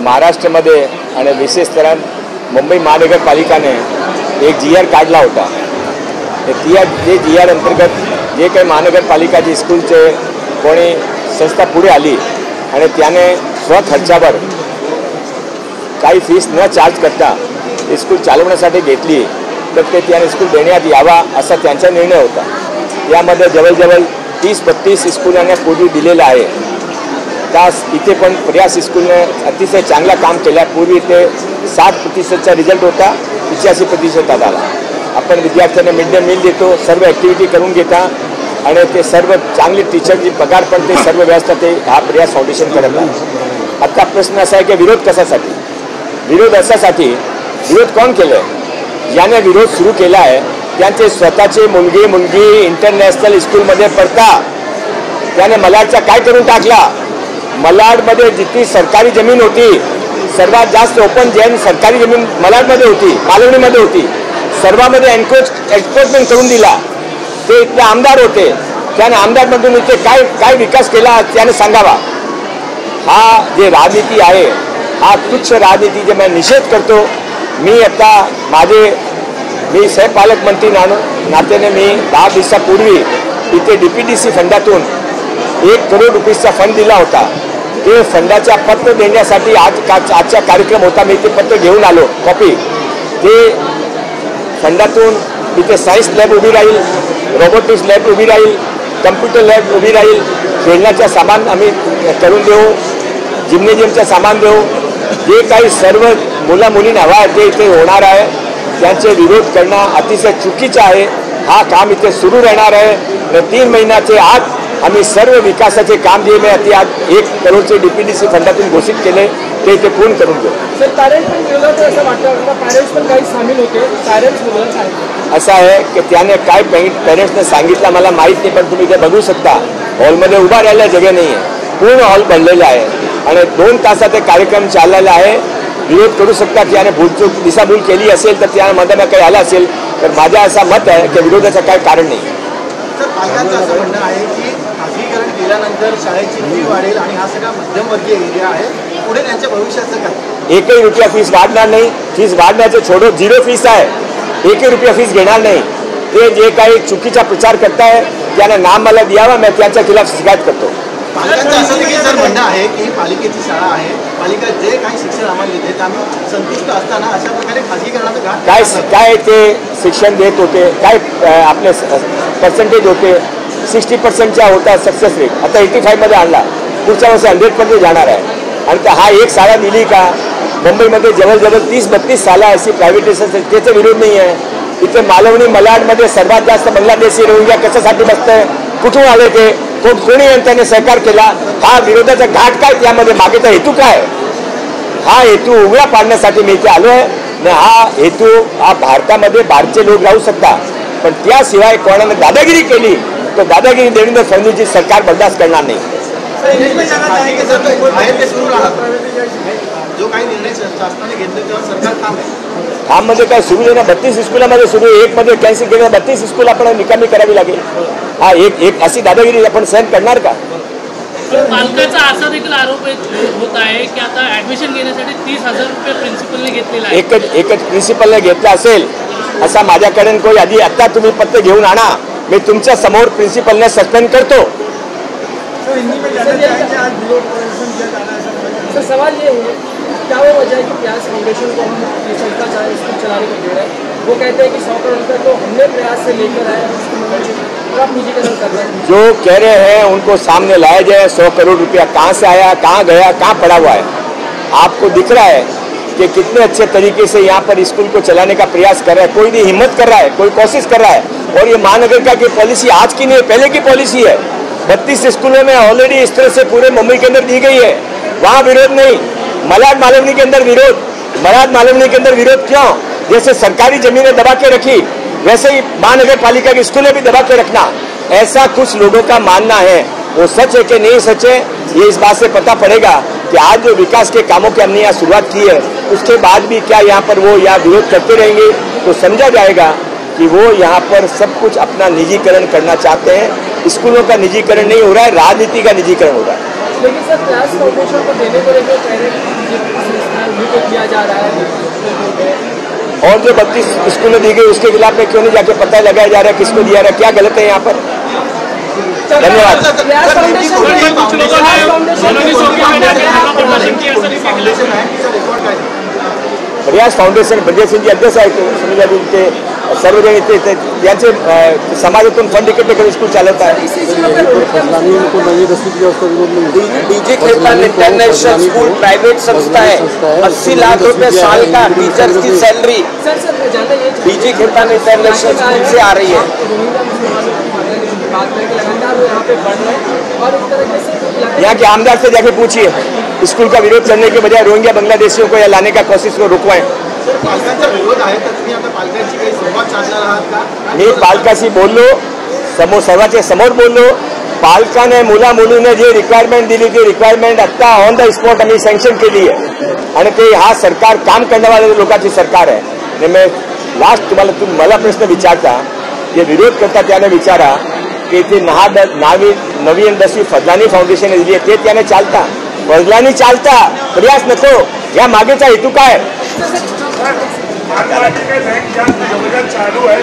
महाराष्ट्रामध्ये आणि विशेषतः मुंबई महानगरपालिकाने एक GR काढला होता। ते GR अंतर्गत जे काही महानगरपालिकाची स्कूलचे कोणी संस्था पुढे आली आणि त्याने स्वखर्चावर काही फीस न चार्ज करता स्कूल चालवण्यासाठी घेतली तर ते त्याने स्कूल देण्यात यावा असा त्यांचा निर्णय होता। यामध्ये जवळजवळ 30-32 स्कूलांना पूर्वी दिलेला आहे। त्यास इथे पण प्रयास स्कूलने अतिशय चांगला काम केला। पूर्वी ते 60% रिझल्ट होता, 85% आला। आपण विद्यार्थ्यांना मिड डे मील देतो, सर्व ॲक्टिव्हिटी करून घेता आणि ते सर्व चांगले टीचरची पगार पण ते सर्व व्यवस्था ते हा प्रयास फाउंडेशन करत आहे। आता प्रश्न असा आहे की विरोध कशासाठी? विरोध अशासाठी, विरोध कोण केलं? ज्याने विरोध सुरू केला आहे त्यांचे स्वतःचे मुलगी इंटरनॅशनल स्कूलमध्ये पडता त्याने मलाडचा काय करून टाकला? मलाडमध्ये जितकी सरकारी जमीन होती, सर्वात जास्त ओपन जैन सरकारी जमीन मलाडमध्ये होती, मालवणीमध्ये होती। सर्वांमध्ये एन्क्रोचमेंट करून दिला। ते इथले आमदार होते, त्याने आमदारमधून इथे काय विकास केला त्याने सांगावा। हा जे राजनीती आहे, हा तुच्छ राजनीतीचे मी निषेध करतो। मी सहपालकमंत्री नात्याने मी 10 दिवसापूर्वी इथे DPDC फंडातून 1 करोड रुपयाचा फंड दिला होता। ते फंडाच्या पत्र देण्यासाठी आजचा कार्यक्रम होता। मी ते पत्र घेऊन आलो कॉपी। ते फंडातून इथे सायन्स लॅब उभी राहील, रोबोटिक्स लॅब उभी राहील, कम्प्युटर लॅब उभी राहील, खेळण्याचा सामान आम्ही करून देऊ, जिम्नेजियमचा सामान देऊ। जे काही सर्व मुला-मुलींना हवा आहे ते इथे होणार आहे। त्यांचे विरोध करणं अतिशय चुकीचं आहे। हा काम इथे सुरू राहणार आहे। 3 महिन्याचे आत आम्ही सर्व विकासाचे काम जे मी आज 1 करोडचे DPDC फंडातून घोषित केले ते इथे पूर्ण करून घेऊ। सर, पॅरेंट्स पण विरोधात असं वाटतं, पॅरेंट्स पण काही सामील होते, पॅरेंट्स विरोधात आहे। असं आहे की त्याने काय पॅरेंट्सने सांगितलं मला माहीत नाही, पण तुम्ही इथे बघू शकता हॉलमध्ये उभा राहायला जगह नाही आहे। पूर्ण हॉल बनलेला आहे आणि 2 तासात ते कार्यक्रम चाललेला आहे। विरोध करू शकता की याने भूलचूक दिशाभूल केली असेल तर त्यामध्ये काही आलं असेल तर माझं असं मत आहे की विरोधाचं काही कारण नाही। सर, पालकांचं असं म्हणणं आहे की खाजगीकरण केल्यानंतर शाळेची फी वाढेल आणि हा सगळा मध्यमवर्गीय एरिया आहे, पुढे त्यांच्या भविष्याचं काय? 1 रुपया फीस वाढणार नाही। फीस वाढण्याचं छोडो, 0 फीस आहे। 1 रुपया फीस घेणार नाही। ते जे काही चुकीचा प्रचार करताय त्याने नाम मला द्यावा, मी त्यांच्या खिलाफ शिकायत करतो। पालकांचं असं देखील सर म्हणणं आहे की ही पालिकेची शाळा आहे, पालिका जे काही शिक्षण आम्हाला देते त्यामुळे संतुष्ट असताना अशा प्रकारे खाजगीकरणाचं घाट काय ते शिक्षण देत होते, काय आपले पर्सेंटेज होते, 60%च्या होता सक्सेस रेट, आता 85मध्ये आणला, पुढच्या वर्षी 100% जाणार आहे। आणि हा एक शाळा दिली का? मुंबईमध्ये जवळजवळ 30-32 शाळा अशी प्रायव्हेटायझेशन त्याचा विरोध नाही आहे। इथे मालवणी मलाडमध्ये सर्वात जास्त बांगलादेशी रोहिंग्या कशासाठी बसतंय, कुठून आले ते, कोणी त्यांनी सहकार केला? हा विरोधाचा घाट काय? त्यामध्ये मागेचा हेतू काय? हा हेतू उघडा पाडण्यासाठी मी इथे आलो आहे। हा हेतू हा भारतामध्ये भारतीय लोक राहू शकतात, पण त्याशिवाय कोणाने दादागिरी केली तर दादागिरी देवेंद्र फडणवीसची सरकार बर्दाश्त करणार नाही। जो काही निर्णय शासनाने घेतले तेव्हा सरकार ठाम आहे। ठाममध्ये काय सुरू आहे ना? 32 स्कूलामध्ये सुरू आहे, 1 मध्ये कॅन्सल केलं, 32 स्कूल आपण निकामी करावी लागेल। हा एक अशी दादागिरी आपण सहन करणार का? पालकाचा असा देखील आरोप होत आहे की आता ऍडमिशन घेण्यासाठी 30,000 रुपये प्रिन्सिपलने घेतलेला आहे। एकच प्रिन्सिपलने घेतला असेल असा माझ्याकडे कोणी आधी आता तुम्ही पत्र घेऊन आणा, मी तुमच्या समोर प्रिन्सिपलने सस्पेंड करतो। सर, सवाल ये है क्या वो वजह है कि प्रयास फाउंडेशन को हम ये संस्था चलाने को दे रहे हैं? वो कहते हैं कि 100 करोड़ रुपये तो हमने प्रयास से लेकर आए, आप निजीकरण कर रहे हैं। जो कह रहे हैं उनको सामने लाया जाए। 100 करोड़ रुपया कहाँ से आया, कहाँ गया, कहाँ पड़ा हुआ है? आपको दिख रहा है कि कितने अच्छे तरीके से यहाँ पर स्कूल को चलाने का प्रयास कर रहा है। कोई भी हिम्मत कर रहा है, कोई कोशिश कर रहा है। और ये महानगर का की पॉलिसी आज की नहीं, पहले की पॉलिसी है। 32 स्कूलों में ऑलरेडी इस तरह से पूरे मुंबई के अंदर दी गई है, वहाँ विरोध नहीं। मलाड मालवनी के अंदर विरोध, मलाड मालवनी के अंदर विरोध क्यों? जैसे सरकारी जमीनें दबा के रखी वैसे ही महानगर पालिका की स्कूलें भी दबा के रखना, ऐसा कुछ लोगों का मानना है। वो सच है कि नहीं सच है ये इस बात से पता पड़ेगा कि आज जो विकास के कामों की हमने यहाँ शुरुआत की है उसके बाद भी क्या यहाँ पर वो यहाँ विरोध करते रहेंगे, तो समझा जाएगा कि वो यहाँ पर सब कुछ अपना निजीकरण करना चाहते हैं। स्कूलों का निजीकरण नहीं हो रहा है, राजनीति का निजीकरण हो रहा है। लेकिन सर प्रयास फाउंडेशन को देने को लेकर कह रहे हैं कि किया जा रहा है, और जो 32 स्कूलें दी गई उसके खिलाफ में क्यों नहीं जाके पता लगाया जा रहा है किसको दिया रहा है, क्या गलत है यहाँ पर। धन्यवाद। प्रयास फाउंडेशन प्रयास फाउंडेशन बंजे सिंग जी अध्यक्ष आहेत, सुनील ते सर्वजण ते त्यांचे समाजातून फंड इकट्ठे करून स्कूल चालवत आहे। DJ Khetan international school private संस्था है, 80 लाख रुपए साल का टीचर्स की salary DJ Khetan international school से आ रही है। यहाँ के आमदार से जाके पूछिए, स्कूल का विरोध करने के बजाय रोहिंग्या बांग्लादेशियों को यहाँ लाने का कोशिश को रुकवाएं। पालकांचा विरोध आहे तर तुम्ही आता पालकांची काही संवाद साधणार आहात का? मी पालकाशी बोललो, सर्वांच्या समोर बोललो। पालकाने मुला मुलीने जे रिक्वायरमेंट दिली ती रिक्वायरमेंट आता ऑन द स्पॉट आम्ही सँक्शन केली आहे आणि ते हा सरकार काम करणाऱ्या लोकांची सरकार आहे। आणि मी लास्ट तुम्ही मला प्रश्न विचारता, जे विरोध करता त्याने विचारा की ते 9वी आणि 10वी फजलानी फाउंडेशन दिली आहे ते त्याने चालता, फजलानी चालता, प्रयास नको, या मागेचा हेतू काय? चालू है